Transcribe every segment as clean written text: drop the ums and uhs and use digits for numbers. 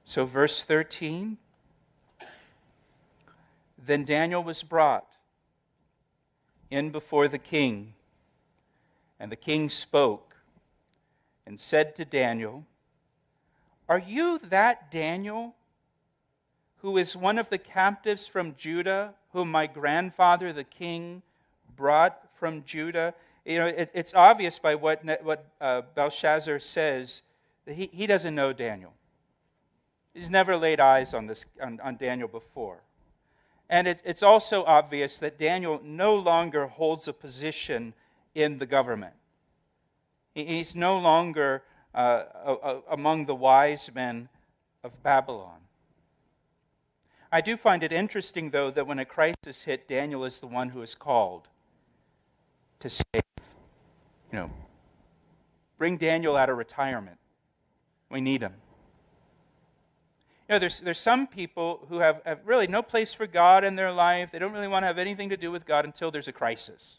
So verse 13, then Daniel was brought in before the king, and the king spoke and said to Daniel, are you that Daniel who is one of the captives from Judah, whom my grandfather the king brought from Judah? You know, it's obvious by what Belshazzar says that he doesn't know Daniel. He's never laid eyes on Daniel before. And it's also obvious that Daniel no longer holds a position in the government. He's no longer among the wise men of Babylon. I do find it interesting, though, that when a crisis hit, Daniel is the one who is called to save. Bring Daniel out of retirement. We need him. There's some people who have really no place for God in their life. They don't really want to have anything to do with God until there's a crisis.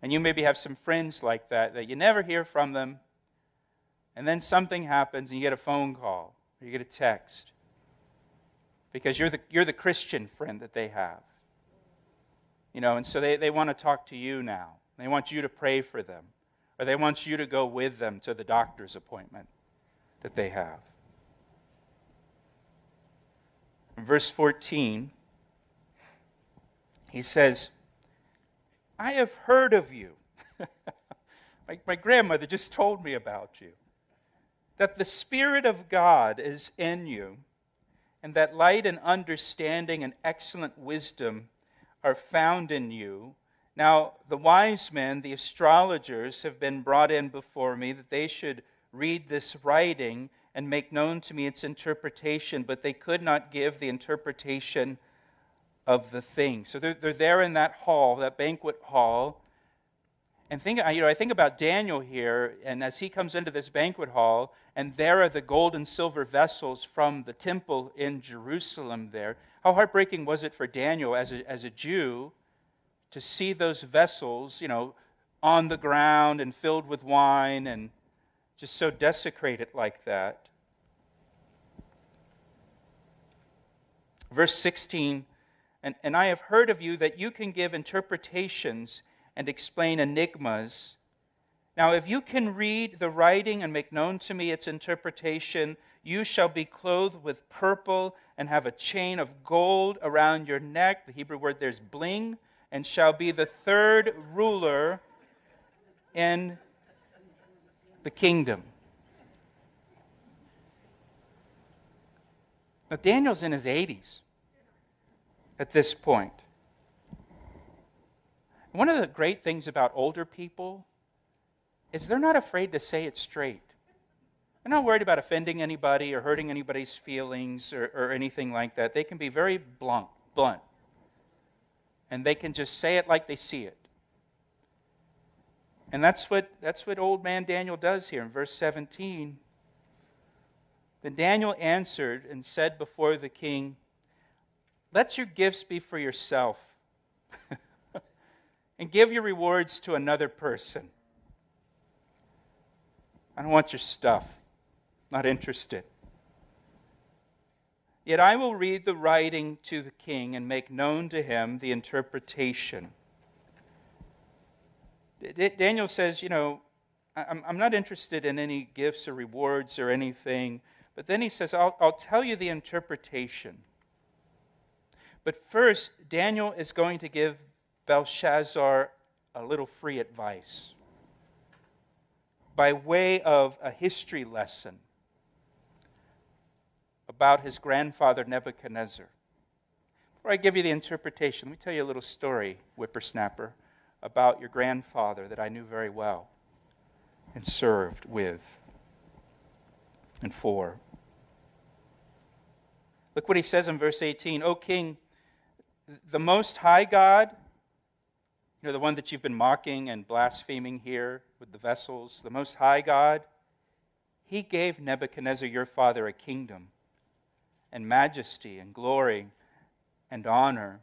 And you maybe have some friends like that you never hear from them, and then something happens and you get a phone call or you get a text because you're the Christian friend that they have. And so they want to talk to you now. They want you to pray for them, or they want you to go with them to the doctor's appointment that they have. In verse 14, he says, I have heard of you. My grandmother just told me about you. That the Spirit of God is in you, and that light and understanding and excellent wisdom are found in you. Now, the wise men, the astrologers, have been brought in before me that they should read this writing and make known to me its interpretation, but they could not give the interpretation of the thing. So they're there in that hall, that banquet hall. And I think about Daniel here, and as he comes into this banquet hall, and there are the gold and silver vessels from the temple in Jerusalem there. How heartbreaking was it for Daniel as a Jew to see those vessels, on the ground and filled with wine and just so desecrated like that. Verse 16, and I have heard of you that you can give interpretations and explain enigmas. Now, if you can read the writing and make known to me its interpretation, you shall be clothed with purple and have a chain of gold around your neck. The Hebrew word there's bling, and shall be the third ruler in the kingdom. Now, Daniel's in his 80s at this point. One of the great things about older people is they're not afraid to say it straight. They're not worried about offending anybody or hurting anybody's feelings or anything like that. They can be very blunt. And they can just say it like they see it. And that's what old man Daniel does here in verse 17. Then Daniel answered and said before the king, let your gifts be for yourself, and give your rewards to another person. I don't want your stuff. Not interested. Yet I will read the writing to the king and make known to him the interpretation. Daniel says, I'm not interested in any gifts or rewards or anything. But then he says, I'll tell you the interpretation. But first, Daniel is going to give Belshazzar a little free advice by way of a history lesson about his grandfather Nebuchadnezzar. Before I give you the interpretation, let me tell you a little story, whippersnapper, about your grandfather that I knew very well and served with and for. Look what he says in verse 18. O king, the Most High God, the one that you've been mocking and blaspheming here with the vessels, the Most High God, He gave Nebuchadnezzar your father a kingdom and majesty and glory and honor.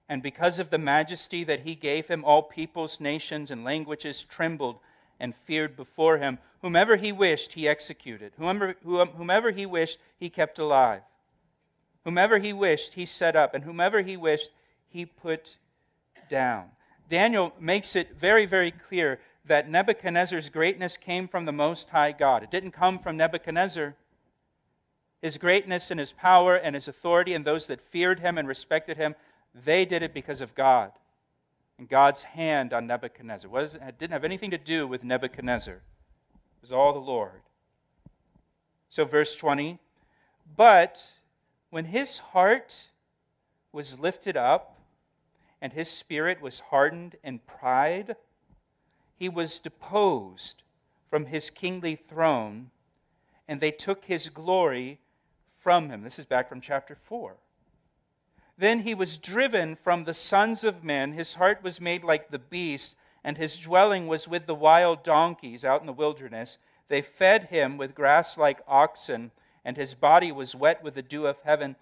And because of the majesty that He gave him, all peoples, nations, and languages trembled and feared before him. Whomever he wished, he executed. Whomever he wished, he kept alive. Whomever he wished, he set up. And whomever he wished, he put down. Daniel makes it very, very clear that Nebuchadnezzar's greatness came from the Most High God. It didn't come from Nebuchadnezzar. His greatness and his power and his authority and those that feared him and respected him, they did it because of God and God's hand on Nebuchadnezzar. It didn't have anything to do with Nebuchadnezzar. It was all the Lord. So verse 20, but when his heart was lifted up and his spirit was hardened in pride, he was deposed from his kingly throne, and they took his glory from him. This is back from chapter 4. Then he was driven from the sons of men. His heart was made like the beast, and his dwelling was with the wild donkeys out in the wilderness. They fed him with grass like oxen, and his body was wet with the dew of heaven,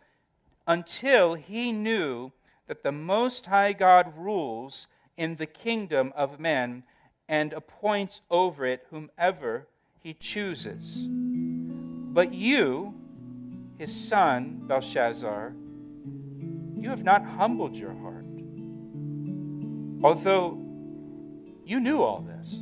until he knew that the Most High God rules in the kingdom of men and appoints over it whomever he chooses. But you, his son, Belshazzar, you have not humbled your heart, although you knew all this.